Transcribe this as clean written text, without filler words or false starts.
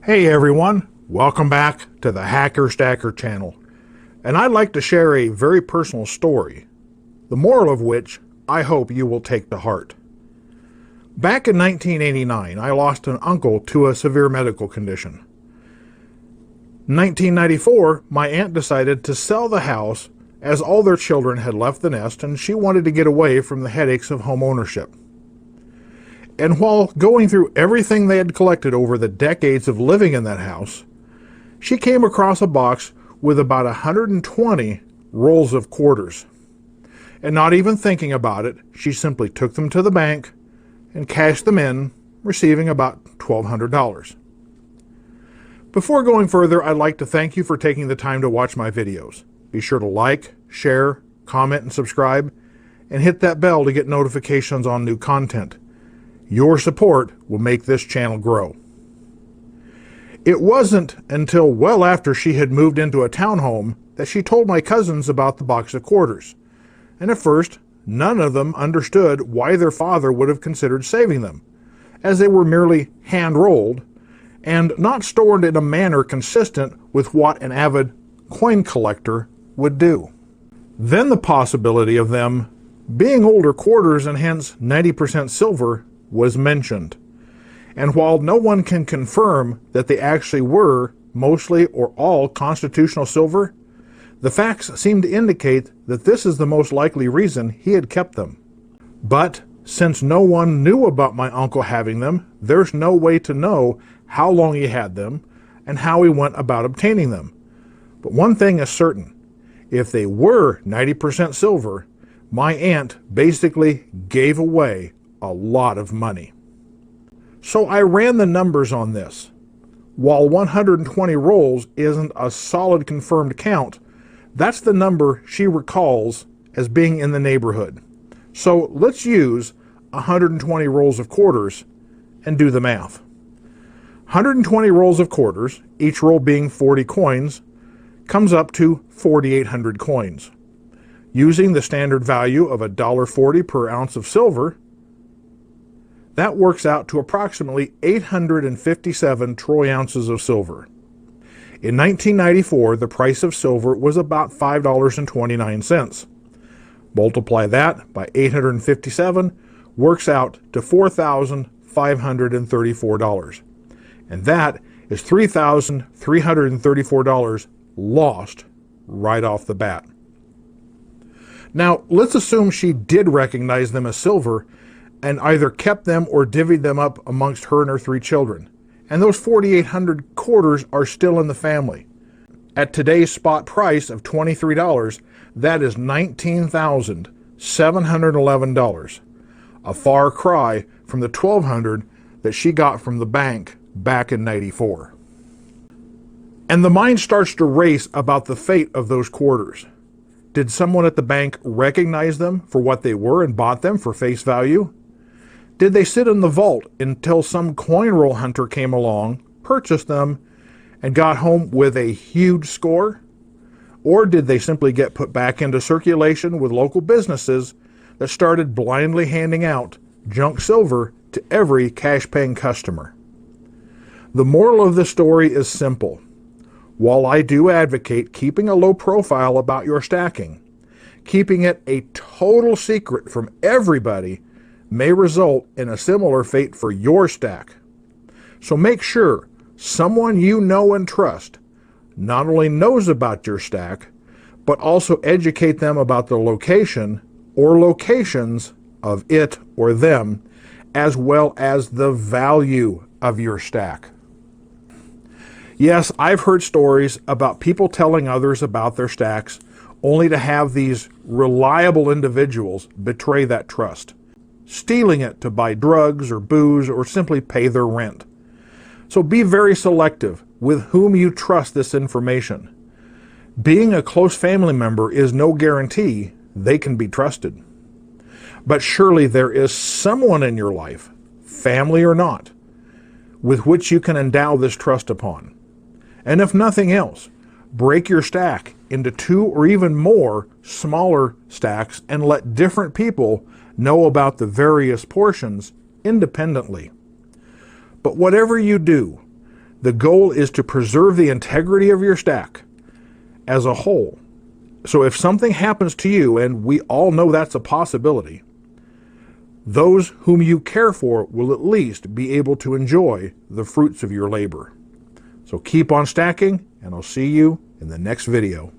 Hey everyone, welcome back to the Hacker Stacker channel. And I'd like to share a very personal story, the moral of which I hope you will take to heart. Back in 1989, I lost an uncle to a severe medical condition. In 1994, my aunt decided to sell the house as all their children had left the nest and she wanted to get away from the headaches of home ownership. And while going through everything they had collected over the decades of living in that house, she came across a box with about 120 rolls of quarters. And not even thinking about it, she simply took them to the bank and cashed them in, receiving about $1,200. Before going further, I'd like to thank you for taking the time to watch my videos. Be sure to like, share, comment, and subscribe, and hit that bell to get notifications on new content. Your support will make this channel grow. It wasn't until well after she had moved into a townhome that she told my cousins about the box of quarters. And at first, none of them understood why their father would have considered saving them, as they were merely hand-rolled and not stored in a manner consistent with what an avid coin collector would do. Then the possibility of them being older quarters and hence 90% silver was mentioned. And while no one can confirm that they actually were mostly or all constitutional silver, the facts seem to indicate that this is the most likely reason he had kept them. But since no one knew about my uncle having them, there's no way to know how long he had them and how he went about obtaining them. But one thing is certain: if they were 90% silver, my aunt basically gave away a lot of money. So I ran the numbers on this. While 120 rolls isn't a solid confirmed count, that's the number she recalls as being in the neighborhood. So let's use 120 rolls of quarters and do the math. 120 rolls of quarters, each roll being 40 coins, comes up to 4,800 coins. Using the standard value of $1.40 per ounce of silver, that works out to approximately 857 troy ounces of silver. In 1994, the price of silver was about $5.29. Multiply that by 857, works out to $4,534. And that is $3,334 lost right off the bat. Now, let's assume she did recognize them as silver and either kept them or divvied them up amongst her and her 3 children. And those 4,800 quarters are still in the family. At today's spot price of $23, that is $19,711. A far cry from the $1,200 that she got from the bank back in '94. And the mind starts to race about the fate of those quarters. Did someone at the bank recognize them for what they were and bought them for face value? Did they sit in the vault until some coin roll hunter came along, purchased them, and got home with a huge score? Or did they simply get put back into circulation with local businesses that started blindly handing out junk silver to every cash-paying customer? The moral of this story is simple. While I do advocate keeping a low profile about your stacking, keeping it a total secret from everybody may result in a similar fate for your stack. So make sure someone you know and trust not only knows about your stack, but also educate them about the location or locations of it or them, as well as the value of your stack. Yes, I've heard stories about people telling others about their stacks only to have these reliable individuals betray that trust, stealing it to buy drugs or booze or simply pay their rent. So be very selective with whom you trust this information. Being a close family member is no guarantee they can be trusted. But surely there is someone in your life, family or not, with which you can endow this trust upon. And if nothing else, break your stack into 2 or even more smaller stacks and let different people know about the various portions independently. But whatever you do, The goal is to preserve the integrity of your stack as a whole. So if something happens to you, and we all know that's a possibility, those whom you care for will at least be able to enjoy the fruits of your labor. So keep on stacking, and I'll see you in the next video.